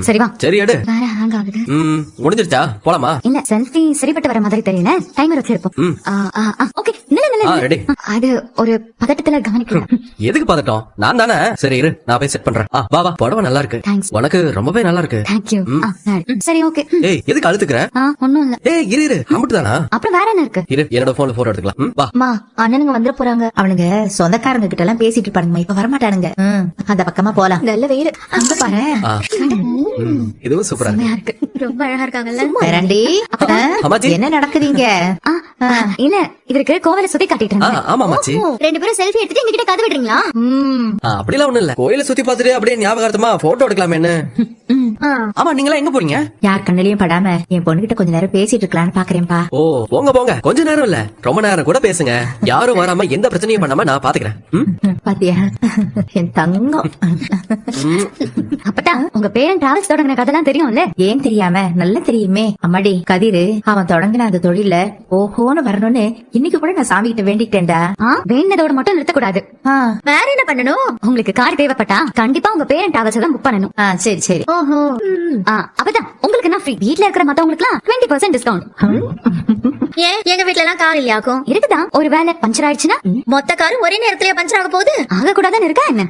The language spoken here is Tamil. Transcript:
சரி வா. சரி எடு. வேற ஹேங் ஆகுது. முடிஞ்சிருச்சா? போலாமா? இல்ல செல்ஃபி சரிப்பட்டு வர மாதிரி தெரியல. டைமர் வச்சிருப்போம். Okay ready. அது ஒரு பதட்டத்துல கவனிக்கல. எதுக்கு பதட்டம்? நான் தானே. சரி இரு, நான் போய் செட் பண்றேன். வா வா, புடவை நல்லா இருக்கு. Thanks. உனக்கு ரொம்பவே நல்லா இருக்கு. தேங்க்யூ. சரி ஓகே. ஏய் எதுக்கு அழுத்துக்கிற? ஒண்ணும் இல்ல. ஏய் இரு இரு, அம்பிட்டு தானா? அப்புறம் வேற என்ன இருக்கு? இரு, என்னோட போன்ல போட்டோ எடுத்துக்கலாம். வா. அம்மா அண்ணனுங்க வந்துட போறாங்க. அவனுங்க சொந்தக்காரங்க கிட்ட எல்லாம் பேசிட்டு இருப்பானுங்க, இப்ப வரமாட்டானுங்க. அந்த பக்கமா போலாம். நல்ல வெயில். அங்க பாரு. இதுவும் சூப்பரா இருக்கு. ரொம்ப அழகா இருக்காங்கல்ல. வேறாண்டி, அம்மாச்சி. என்ன நடக்குதுங்க? இல்ல இவருக்கு கோவில சுத்தி காட்டிட்டு இருந்தேன். ஆமா அம்மாச்சி. ரெண்டு பேரும் செல்ஃபி எடுத்துட்டு எங்க கிட்ட கதை விடுறீங்களா? அப்படிலாம் ஒண்ணும் இல்ல. கோயில சுத்தி பார்த்துட்டு அப்படியே ஞாபகார்த்தமா போட்டோ எடுக்கலாமேன்னு. ஆமா, நீங்களா எங்க போறீங்க? யார் கண்ணிலையும் படாம என் பொண்ணுகிட்ட கொஞ்ச நேரம் பேசிட்டு இருக்கலாம்னு பாக்குறேன்ப்பா. ஓ போங்க போங்க, கொஞ்ச நேரம் இல்ல ரொம்ப நேரம் கூட பேசுங்க. யாரும் வராம எந்த பிரச்சனையும் பண்ணாம நான் பாத்துக்கிறேன். பாத்தியா என் தங்கம். அப்பட்டா உங்க பேரன் டிராவல்ஸ் தொடங்கின கதைலாம் தெரியும்ல? ஏன் தெரியாம, நல்லா தெரியுமே. அம்மாடி கதிரு அவன் தொடங்கின அந்த தொழில ஓஹோன்னு வரணும்னு இன்னைக்கு கூட நான் சாமி கிட்ட வேண்டிக்கிட்டேன்டா. வேண்டதோட மட்டும் நிறுத்தக்கூடாது. வேற என்ன பண்ணணும்? உங்களுக்கு கார் தேவைப்பட்டா கண்டிப்பா உங்க பேரன் டிராவல்ஸ் தான் புக் பண்ணணும். சரி சரி. ஓஹோ. அப்பதான் உங்களுக்கு நான் ஃப்ரீ. வீட்ல இருக்கிற மத்தவங்களுக்குலாம் 20% டிஸ்கவுண்ட். ஏன் எங்க வீட்ல எல்லாம் கார் இல்லையாக்கும்? இருக்குதான். ஒரு வேலை பஞ்சர் ஆயிடுச்சுன்னா மொத்த காரும் ஒரே நேரத்துல பஞ்சர் ஆக போகுது. ஆக கூடாதுன்னு இருக்கா என்ன?